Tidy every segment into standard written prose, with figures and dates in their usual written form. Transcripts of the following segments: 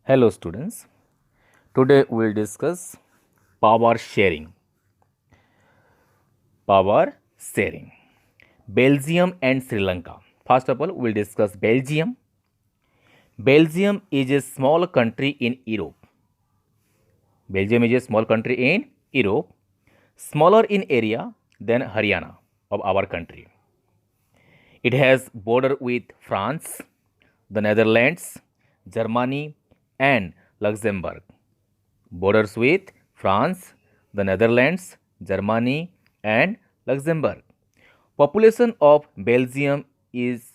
Hello students, today we will discuss power sharing. Power sharing. Belgium and Sri Lanka. First of all, we will discuss Belgium. Belgium is a small country in Europe. Belgium is a small country in Europe, smaller in area than Haryana of our country. It has border with France, the Netherlands, Germany and Luxembourg. Borders with France, the Netherlands, Germany and Luxembourg. Population of Belgium is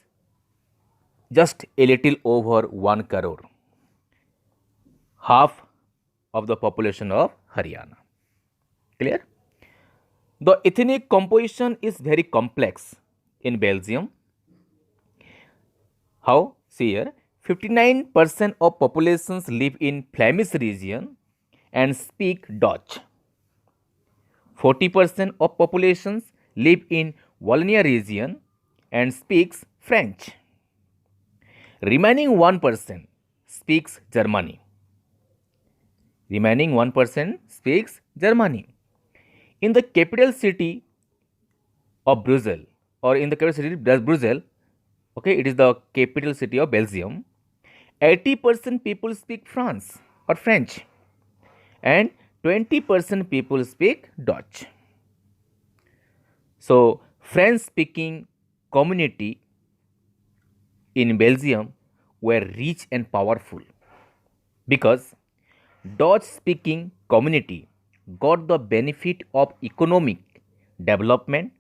just a little over 1 crore, half of the population of Haryana. Clear? The ethnic composition is very complex in Belgium. How? See here, 59% of populations live in Flemish region and speak Dutch. 40% of populations live in Wallonia region and speaks French. Remaining 1% speaks Germany. Remaining 1% speaks Germany. In the capital city of Brussels, or in the capital city of Brussels, okay, it is the capital city of Belgium, 80% people speak France or French and 20% people speak Dutch. So, French speaking community in Belgium were rich and powerful because Dutch speaking community got the benefit of economic development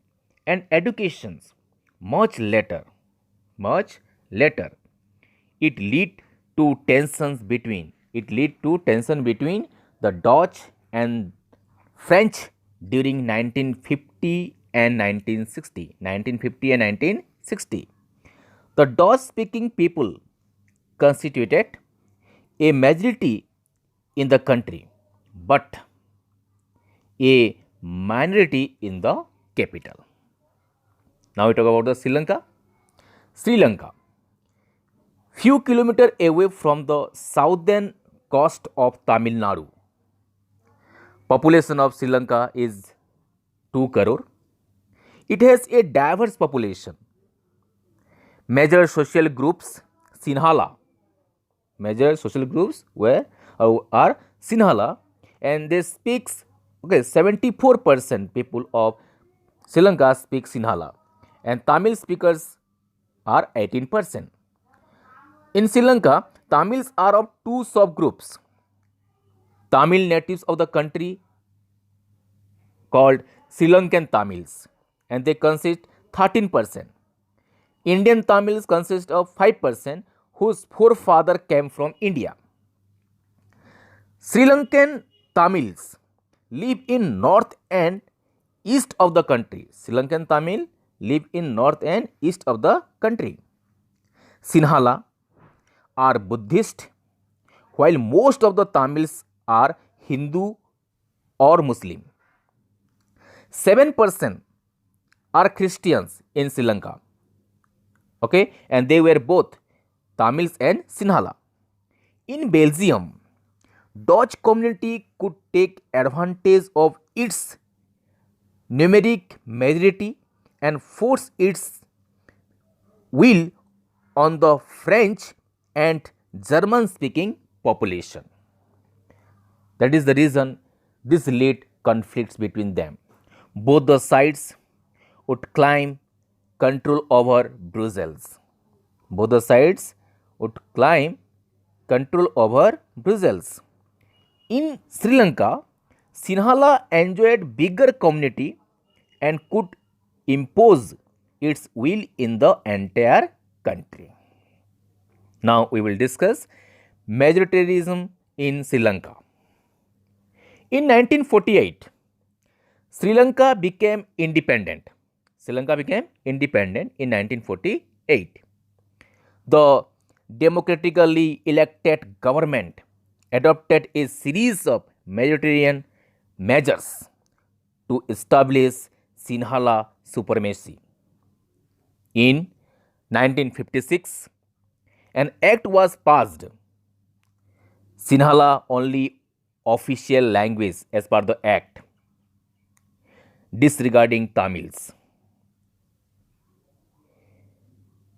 and educations much later. Much later. It led to tension between the Dutch and French during 1950 and 1960. 1950 and 1960. The Dutch speaking people constituted a majority in the country but a minority in the capital. Now we talk about the Sri Lanka. Sri Lanka, few kilometers away from the southern coast of Tamil Nadu. Population of Sri Lanka is 2 crore. It has a diverse population. Major social groups Sinhala. Major social groups are Sinhala, and they speaks 74% people of Sri Lanka speak Sinhala, and Tamil speakers are 18%. In Sri Lanka, Tamils are of two subgroups. Tamil natives of the country called Sri Lankan Tamils, and they consist 13%. Indian Tamils consist of 5% whose forefather came from India. Sri Lankan Tamils live in north and east of the country. Sri Lankan Tamil live in north and east of the country. Sinhala are Buddhist, while most of the Tamils are Hindu or Muslim. 7% are Christians in Sri Lanka. Okay, and they were both Tamils and Sinhala. In Belgium, Dutch community could take advantage of its numeric majority and force its will on the French and German speaking population. That is the reason this led conflicts between them. Both the sides would claim control over Brussels. Both the sides would claim control over Brussels. In Sri Lanka, Sinhala enjoyed bigger community and could impose its will in the entire country. Now we will discuss majoritarianism in Sri Lanka. In 1948, Sri Lanka became independent. Sri Lanka became independent in 1948. The democratically elected government adopted a series of majoritarian measures to establish Sinhala supremacy. In 1956, an act was passed Sinhala only official language as per the act, disregarding Tamils.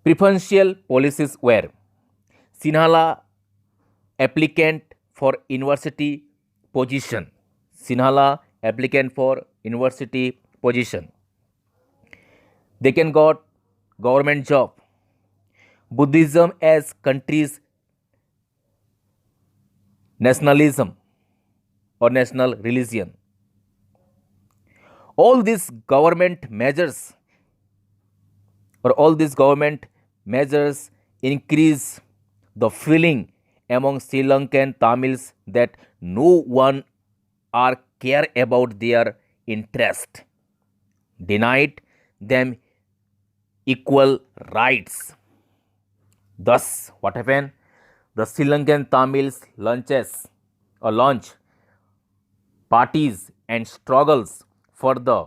Preferential policies were Sinhala applicant for university position. Sinhala applicant for university position. They can got government job. Buddhism as country's nationalism or national religion. All these government measures all these government measures increase the feeling among Sri Lankan Tamils that no one are care about their interest, denied them equal rights. Thus, what happened? The Sri Lankan Tamils launch parties and struggles for the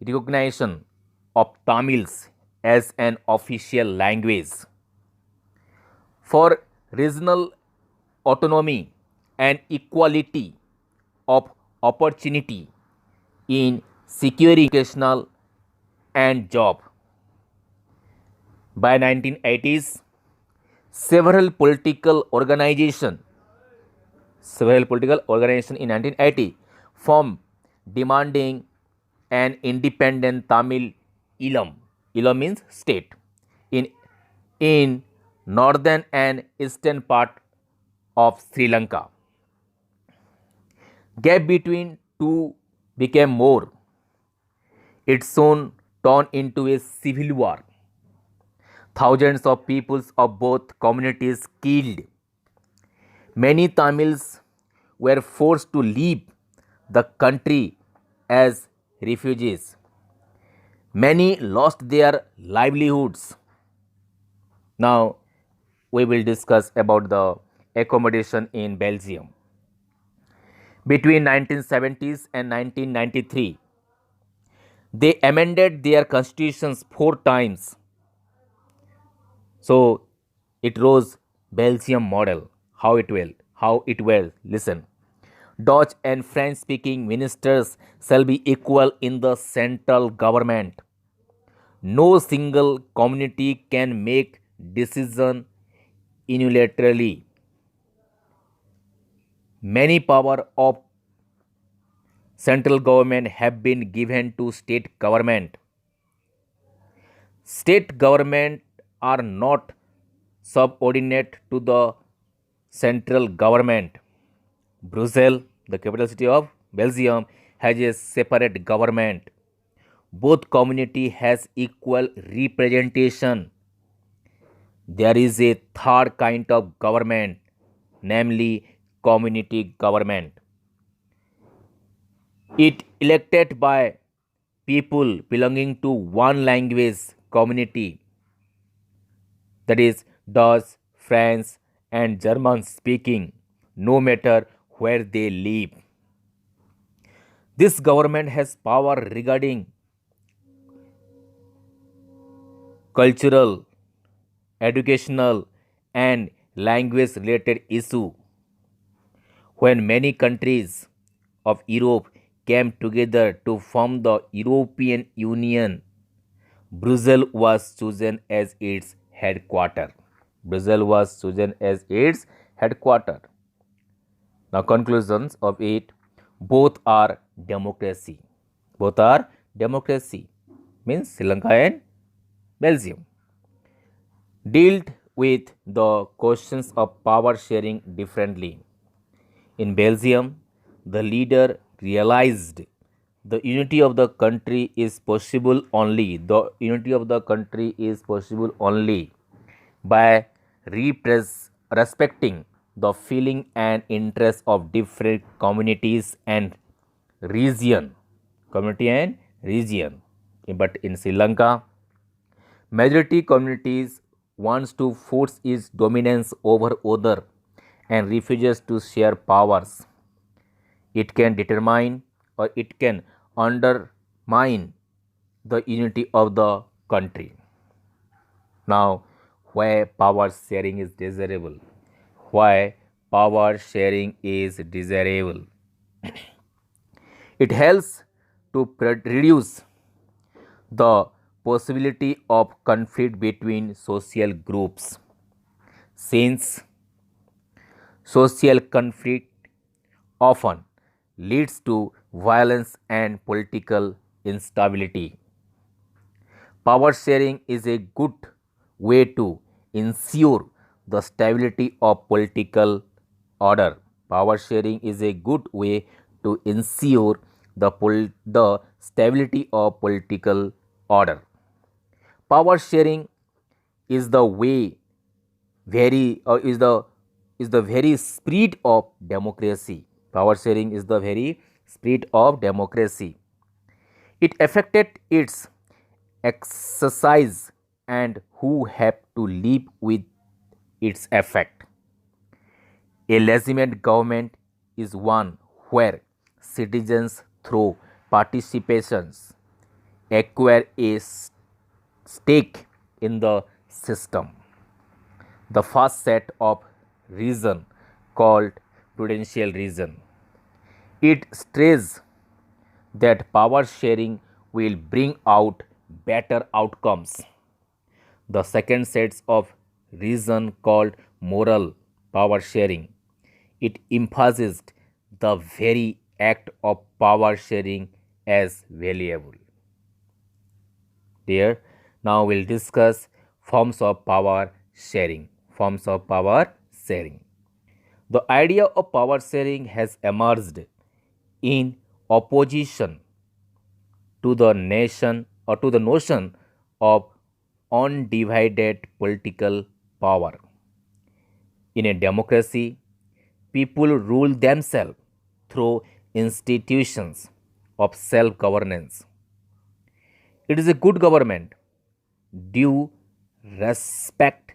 recognition of Tamils as an official language, for regional autonomy and equality of opportunity in securing educational and job. By 1980s, several political organizations in 1980 formed demanding an independent Tamil Elam. Elam means state in in northern and eastern part of Sri Lanka. Gap between two became more. It soon turned into a civil war. Thousands of peoples of both communities killed. Many Tamils were forced to leave the country as refugees. Many lost their livelihoods. Now we will discuss about the accommodation in Belgium. Between 1970s and 1993, they amended their constitutions 4 times. So it rose Belgium model. How it will. Listen. Dutch and French speaking ministers shall be equal in the central government. No single community can make decision unilaterally. Many power of central government have been given to state government. State government are not subordinate to the central government. Brussels, the capital city of Belgium, has a separate government. Both community has equal representation. There is a third kind of government, namely community government. It elected by people belonging to one language community, that is Dutch, French, and German speaking, no matter where they live. This government has power regarding cultural, educational, and language related issue. When many countries of Europe came together to form the European Union, Brussels was chosen as its headquarter. Brussels was chosen as its headquarter. Now, conclusions of it: both are democracy. Both are democracy. Means Sri Lanka and Belgium dealt with the questions of power sharing differently. In Belgium, the leader realized the unity of the country is possible only. The unity of the country is possible only by respecting the feeling and interest of different communities and region. Community and region. But in Sri Lanka, majority communities wants to force its dominance over other and refuses to share powers. It can determine or it can undermine the unity of the country. Now, why power sharing is desirable? Why power sharing is desirable. It helps to reduce the possibility of conflict between social groups. Since social conflict often leads to violence and political instability. Power sharing is a good way to ensure the stability of political order. Power sharing is a good way to ensure the stability of political order. Power sharing is the way very is the very spirit of democracy. Power sharing is the very spirit of democracy. It affected its exercise and who have to live with its effect. A legitimate government is one where citizens through participations acquire a stake in the system. The first set of reason called prudential reason. It stresses that power sharing will bring out better outcomes. The second sets of reason called moral power sharing. It emphasized the very act of power sharing as valuable. There, now we'll discuss forms of power sharing. Forms of power sharing. The idea of power sharing has emerged in opposition to the nation or to the notion of undivided political power. In a democracy, people rule themselves through institutions of self governance. It is a good government. Due respect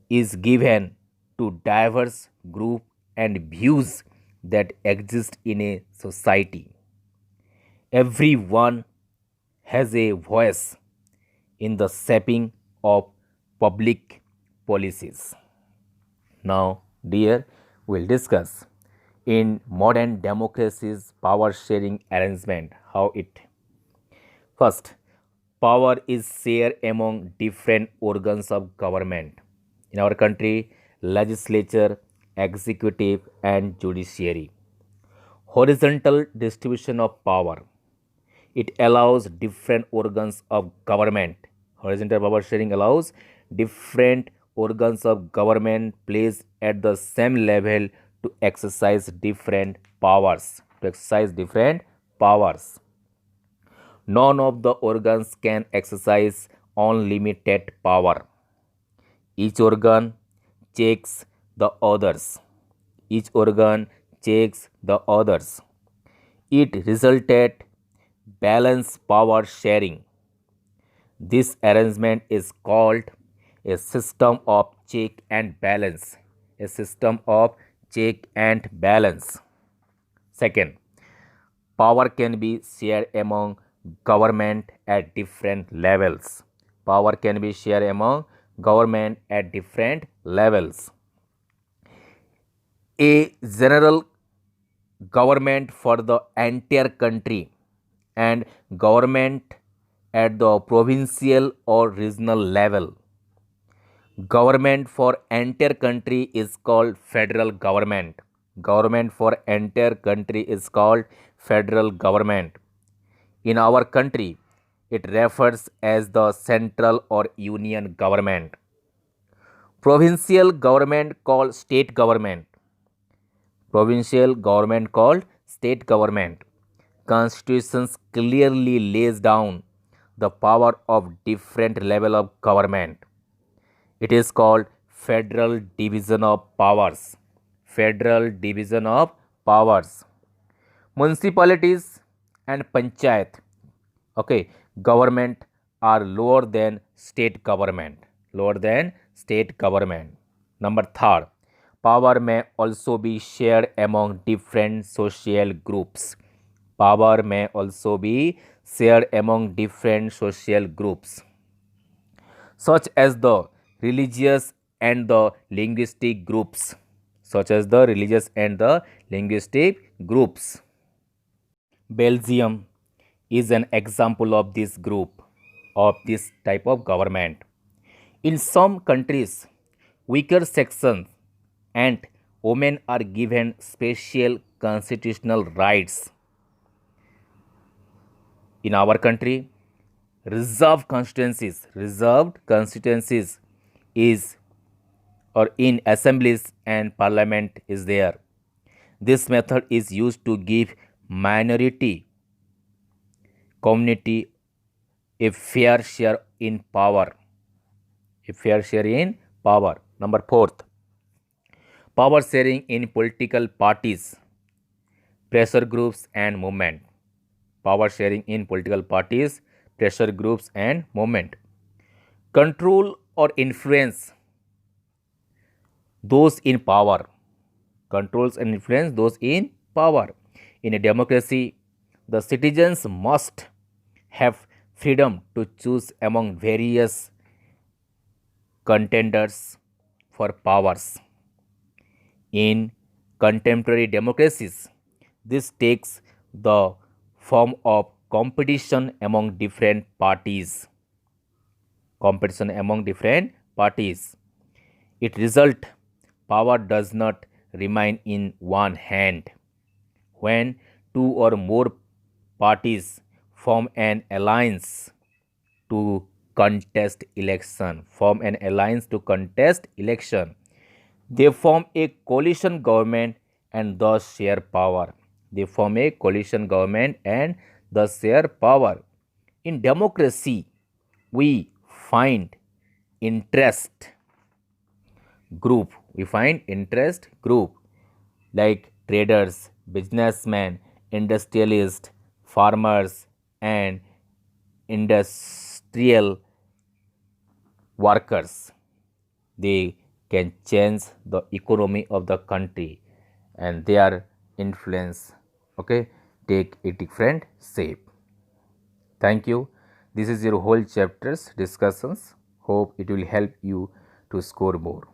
is given to diverse groups and views that exist in a society. Everyone has a voice in the shaping of public policies. Now, dear, we'll discuss in modern democracies power sharing arrangement how it. First, power is shared among different organs of government. In our country, legislature, executive, and judiciary. Horizontal distribution of power. It allows different organs of government. Horizontal power sharing allows different organs of government placed at the same level to exercise different powers. To exercise different powers. None of the organs can exercise unlimited power. Each organ checks the others. Each organ checks the others. It resulted balance power sharing. This arrangement is called a system of check and balance. A system of check and balance. Second, power can be shared among government at different levels. Power can be shared among government at different levels. A general government for the entire country and government at the provincial or regional level. Government for entire country is called federal government. Government for entire country is called federal government. In our country, it refers as the central or union government. Provincial government called state government. Provincial government called state government. Constitutions clearly lays down the power of different level of government. It is called federal division of powers. Federal division of powers. Municipalities and panchayat, okay, government are lower than state government. Lower than state government. Number third, power may also be shared among different social groups. Power may also be shared among different social groups, such as the religious and the linguistic groups, such as the religious and the linguistic groups. Belgium is an example of this group, of this type of government. In some countries, weaker sections and women are given special constitutional rights. In our country, reserved constituencies is or in assemblies and parliament is there. This method is used to give minority community a fair share in power. A fair share in power. Number fourth, power sharing in political parties, pressure groups and movement. Power sharing in political parties, pressure groups and movement. Control or influence those in power. Controls and influence those in power. In a democracy, the citizens must have freedom to choose among various contenders for powers. In contemporary democracies, this takes the form of competition among different parties. Competition among different parties. It result power does not remain in one hand. When two or more parties form an alliance to contest election, they form a coalition government and thus share power. In democracy, we find interest group like traders, businessmen, industrialists, farmers and industrial workers. They can change the economy of the country and their influence, okay, take a different shape. Thank you. This is your whole chapters discussions. Hope it will help you to score more.